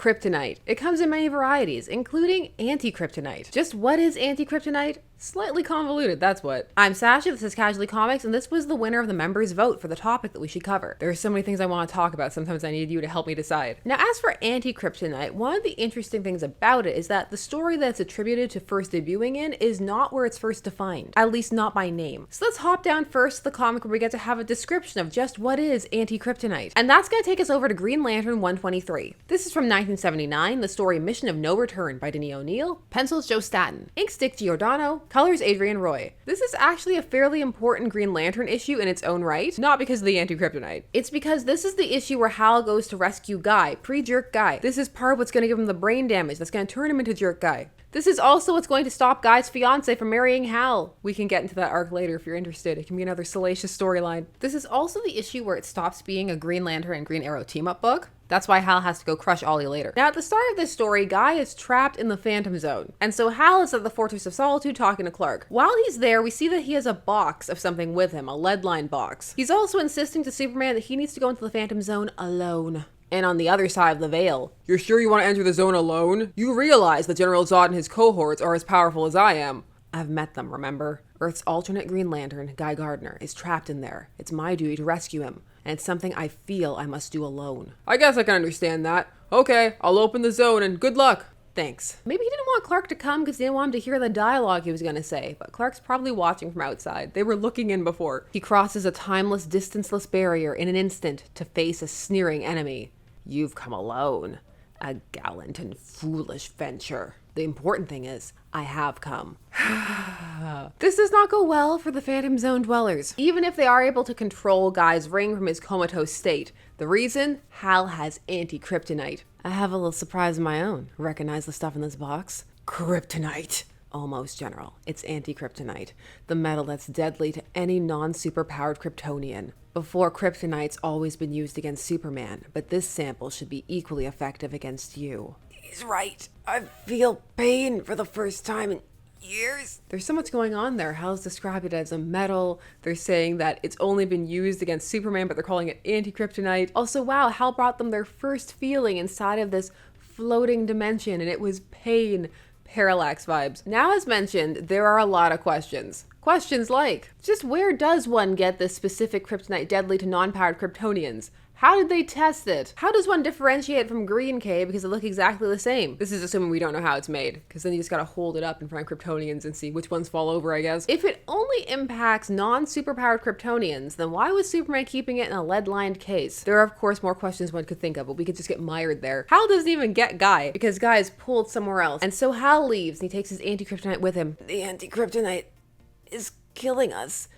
Kryptonite. It comes in many varieties, including Anti-Kryptonite. Just what is Anti-Kryptonite? Slightly convoluted, that's what. I'm Sasha, this is Casually Comics, and this was the winner of the members' vote for the topic that we should cover. There are so many things I want to talk about, sometimes I need you to help me decide. Now, as for Anti-Kryptonite, one of the interesting things about it is that the story that's attributed to first debuting in is not where it's first defined, at least not by name. So let's hop down first to the comic where we get to have a description of just what is Anti-Kryptonite. And that's going to take us over to Green Lantern 123. This is from 1979, the story Mission of No Return by Denny O'Neil, pencils Joe Staton, inks Dick Giordano, colors Adrian Roy. This is actually a fairly important Green Lantern issue in its own right, not because of the Anti-Kryptonite. It's because this is the issue where Hal goes to rescue Guy, pre-Jerk Guy. This is part of what's going to give him the brain damage that's going to turn him into Jerk Guy. This is also what's going to stop Guy's fiance from marrying Hal. We can get into that arc later if you're interested. It can be another salacious storyline. This is also the issue where it stops being a Green Lantern and Green Arrow team-up book. That's why Hal has to go crush Ollie later. Now, at the start of this story, Guy is trapped in the Phantom Zone. And so Hal is at the Fortress of Solitude talking to Clark. While he's there, we see that he has a box of something with him, a lead-lined box. He's also insisting to Superman that he needs to go into the Phantom Zone alone. And on the other side of the veil, "You're sure you want to enter the zone alone? You realize that General Zod and his cohorts are as powerful as I am." I've met them, remember? Earth's alternate Green Lantern, Guy Gardner, is trapped in there. It's my duty to rescue him, and it's something I feel I must do alone. "I guess I can understand that. Okay, I'll open the zone and good luck." Thanks. Maybe he didn't want Clark to come because he didn't want him to hear the dialogue he was going to say, but Clark's probably watching from outside. They were looking in before. He crosses a timeless, distanceless barrier in an instant to face a sneering enemy. "You've come alone. A gallant and foolish venture. The important thing is, I have come." This does not go well for the Phantom Zone dwellers, even if they are able to control Guy's ring from his comatose state. The reason? Hal has Anti-Kryptonite. I have a little surprise of my own. Recognize the stuff in this box? Kryptonite. Almost, General. It's Anti-Kryptonite, the metal that's deadly to any non-superpowered Kryptonian. Before, Kryptonite's always been used against Superman, but this sample should be equally effective against you. He's right. I feel pain for the first time in years. There's so much going on there. Hal's described it as a metal. They're saying that it's only been used against Superman, but they're calling it Anti-Kryptonite. Also, wow, Hal brought them their first feeling inside of this floating dimension, and it was pain. Parallax vibes. Now, as mentioned, there are a lot of questions. Questions like, just where does one get this specific kryptonite deadly to non-powered Kryptonians? How did they test it? How does one differentiate from green K because they look exactly the same? This is assuming we don't know how it's made, because then you just gotta hold it up in front of Kryptonians and see which ones fall over, I guess. If it only impacts non-superpowered Kryptonians, then why was Superman keeping it in a lead-lined case? There are, of course, more questions one could think of, but we could just get mired there. Hal doesn't even get Guy, because Guy is pulled somewhere else. And so Hal leaves, and he takes his Anti-Kryptonite with him. The Anti-Kryptonite is killing us.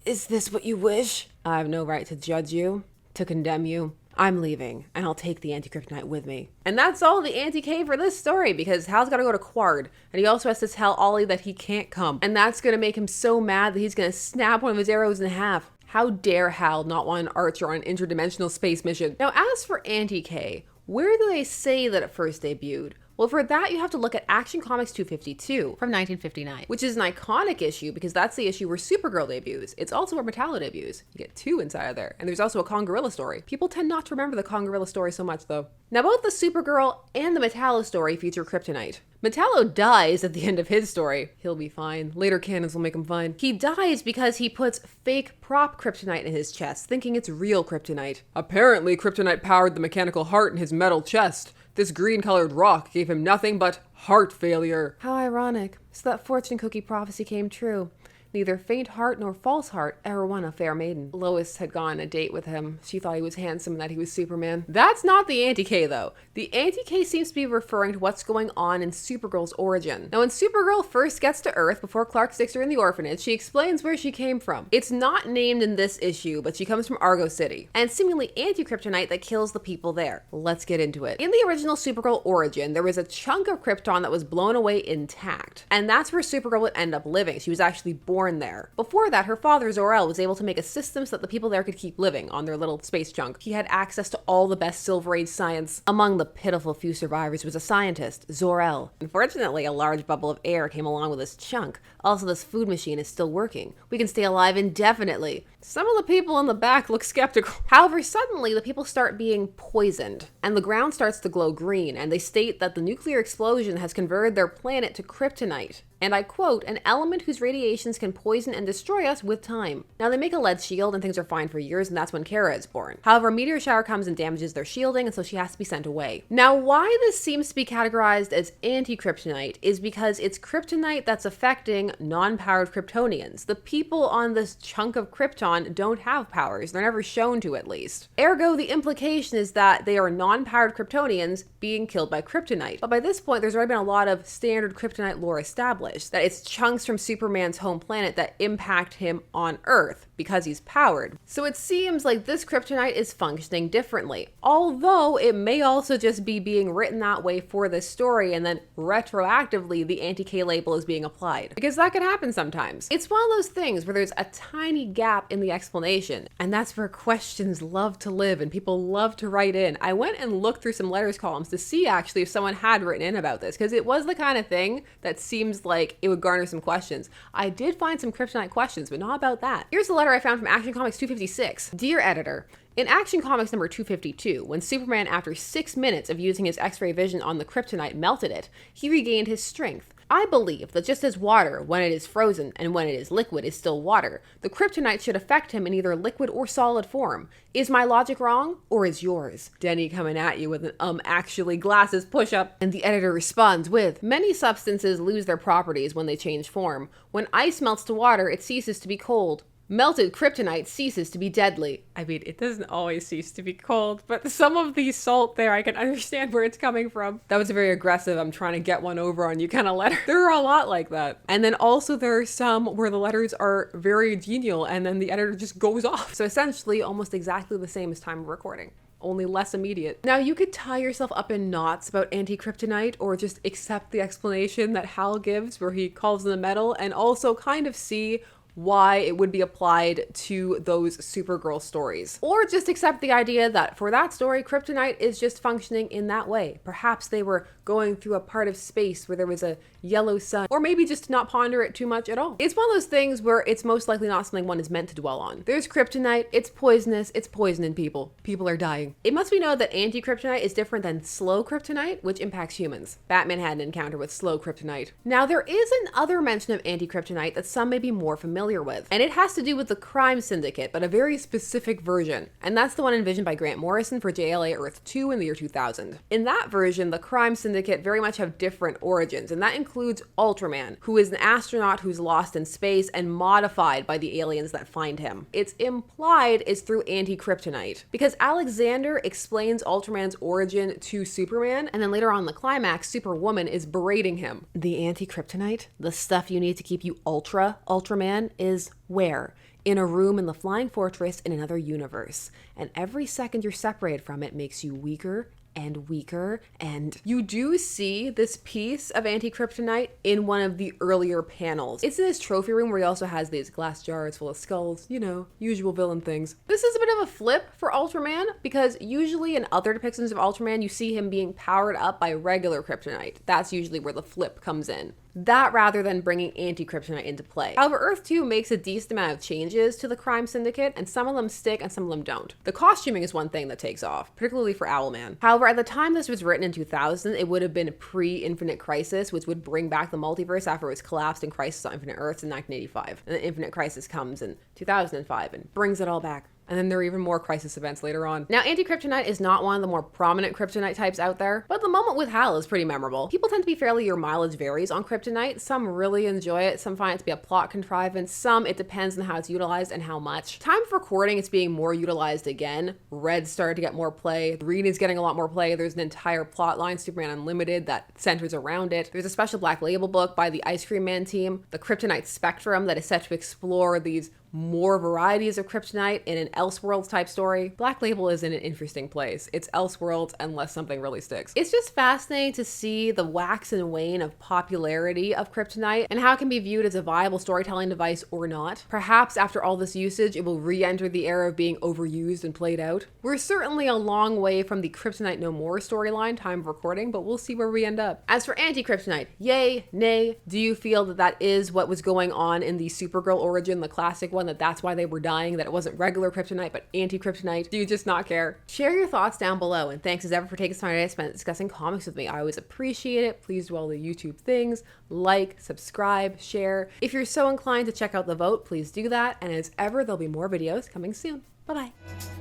Is this what you wish? I have no right to judge you, to condemn you. I'm leaving, and I'll take the Anti-Kryptonite with me. And that's all the Anti-K for this story, because Hal's gotta go to Quard, and he also has to tell Ollie that he can't come. And that's gonna make him so mad that he's gonna snap one of his arrows in half. How dare Hal not want an archer on an interdimensional space mission? Now, as for Anti-K, where do they say that it first debuted? Well, for that, you have to look at Action Comics 252 from 1959, which is an iconic issue because that's the issue where Supergirl debuts. It's also where Metallo debuts. You get two inside of there. And there's also a Con-Gorilla story. People tend not to remember the Con-Gorilla story so much, though. Now, both the Supergirl and the Metallo story feature Kryptonite. Metallo dies at the end of his story. He'll be fine. Later canons will make him fine. He dies because he puts fake prop Kryptonite in his chest, thinking it's real Kryptonite. Apparently, Kryptonite powered the mechanical heart in his metal chest. This green-colored rock gave him nothing but heart failure. How ironic. So that fortune cookie prophecy came true. Neither faint heart nor false heart ever won a fair maiden. Lois had gone on a date with him. She thought he was handsome and that he was Superman. That's not the Anti-K, though. The Anti-K seems to be referring to what's going on in Supergirl's origin. Now, when Supergirl first gets to Earth, before Clark sticks her in the orphanage, she explains where she came from. It's not named in this issue, but she comes from Argo City, and seemingly anti-kryptonite that kills the people there. Let's get into it. In the original Supergirl origin, there was a chunk of Krypton that was blown away intact, and that's where Supergirl would end up living. She was actually born there. Before that, her father, Zor-El, was able to make a system so that the people there could keep living on their little space chunk. He had access to all the best Silver Age science. Among the pitiful few survivors was a scientist, Zor-El. Unfortunately, a large bubble of air came along with this chunk. Also, this food machine is still working. We can stay alive indefinitely. Some of the people in the back look skeptical. However, suddenly the people start being poisoned, and the ground starts to glow green, and they state that the nuclear explosion has converted their planet to kryptonite. And I quote, an element whose radiations can poison and destroy us with time. Now they make a lead shield and things are fine for years, and that's when Kara is born. However, a meteor shower comes and damages their shielding, and so she has to be sent away. Now why this seems to be categorized as anti-kryptonite is because it's kryptonite that's affecting non-powered Kryptonians. The people on this chunk of Krypton don't have powers. They're never shown to, at least. Ergo, the implication is that they are non-powered Kryptonians being killed by kryptonite. But by this point, there's already been a lot of standard kryptonite lore established. That it's chunks from Superman's home planet that impact him on Earth because he's powered. So it seems like this kryptonite is functioning differently, although it may also just be being written that way for this story and then retroactively the anti-K label is being applied, because that could happen sometimes. It's one of those things where there's a tiny gap in the explanation, and that's where questions love to live and people love to write in. I went and looked through some letters columns to see actually if someone had written in about this, because it was the kind of thing that seems like it would garner some questions. I did find some kryptonite questions, but not about that. Here's a letter I found from Action Comics 256. Dear editor, in Action Comics number 252, when Superman, after 6 minutes of using his X-ray vision on the kryptonite, melted it, he regained his strength. I believe that just as water, when it is frozen and when it is liquid, is still water, the kryptonite should affect him in either liquid or solid form. Is my logic wrong, or is yours? Denny coming at you with an actually glasses push-up. And the editor responds with, many substances lose their properties when they change form. When ice melts to water, it ceases to be cold. Melted kryptonite ceases to be deadly. I mean, it doesn't always cease to be cold, but some of the salt there, I can understand where it's coming from. That was a very aggressive, I'm trying to get one over on you kind of letter. There are a lot like that. And then also there are some where the letters are very genial and then the editor just goes off. So essentially almost exactly the same as time of recording, only less immediate. Now you could tie yourself up in knots about anti-kryptonite or just accept the explanation that Hal gives where he calls in the metal and also kind of see why it would be applied to those Supergirl stories. Or just accept the idea that for that story, kryptonite is just functioning in that way. Perhaps they were going through a part of space where there was a yellow sun, or maybe just not ponder it too much at all. It's one of those things where it's most likely not something one is meant to dwell on. There's kryptonite, it's poisonous, it's poisoning people. People are dying. It must be known that anti-kryptonite is different than slow kryptonite, which impacts humans. Batman had an encounter with slow kryptonite. Now there is another mention of anti-kryptonite that some may be more familiar with, and it has to do with the Crime Syndicate, but a very specific version, and that's the one envisioned by Grant Morrison for JLA Earth 2 in the year 2000. In that version, the Crime Syndicate very much have different origins, and that includes Ultraman, who is an astronaut who's lost in space and modified by the aliens that find him. It's implied is through anti-kryptonite, because Alexander explains Ultraman's origin to Superman, and then later on in the climax, Superwoman is berating him. The anti-kryptonite, the stuff you need to keep you Ultraman, is where? In a room in the Flying Fortress in another universe. And every second you're separated from it makes you weaker and weaker, and you do see this piece of anti-kryptonite in one of the earlier panels. It's in his trophy room where he also has these glass jars full of skulls, you know, usual villain things. This is a bit of a flip for Ultraman, because usually in other depictions of Ultraman, you see him being powered up by regular kryptonite. That's usually where the flip comes in. That rather than bringing anti-kryptonite into play. However, Earth 2 makes a decent amount of changes to the Crime Syndicate, and some of them stick and some of them don't. The costuming is one thing that takes off, particularly for Owlman. However, at the time this was written in 2000, it would have been pre-Infinite Crisis, which would bring back the multiverse after it was collapsed in Crisis on Infinite Earths in 1985. And then Infinite Crisis comes in 2005 and brings it all back. And then there are even more crisis events later on. Now, anti-kryptonite is not one of the more prominent kryptonite types out there, but the moment with Hal is pretty memorable. People tend to be fairly, your mileage varies on kryptonite. Some really enjoy it, some find it to be a plot contrivance, some it depends on how it's utilized and how much. Time of recording, it's being more utilized again. Red started to get more play. Green is getting a lot more play. There's an entire plot line, Superman Unlimited, that centers around it. There's a special Black Label book by the Ice Cream Man team, the Kryptonite Spectrum, that is set to explore these more varieties of kryptonite in an Elseworlds type story. Black Label is in an interesting place. It's Elseworlds unless something really sticks. It's just fascinating to see the wax and wane of popularity of kryptonite and how it can be viewed as a viable storytelling device or not. Perhaps after all this usage, it will re-enter the era of being overused and played out. We're certainly a long way from the Kryptonite No More storyline, time of recording, but we'll see where we end up. As for anti-kryptonite, yay, nay, do you feel that that is what was going on in the Supergirl origin, the classic one? one that that's why they were dying, that it wasn't regular kryptonite, but anti-kryptonite? Do you just not care? Share your thoughts down below, and thanks as ever for taking some time today to spend discussing comics with me. I always appreciate it. Please do all the YouTube things, like, subscribe, share. If you're so inclined to check out the vote, please do that, and as ever, there'll be more videos coming soon. Bye-bye.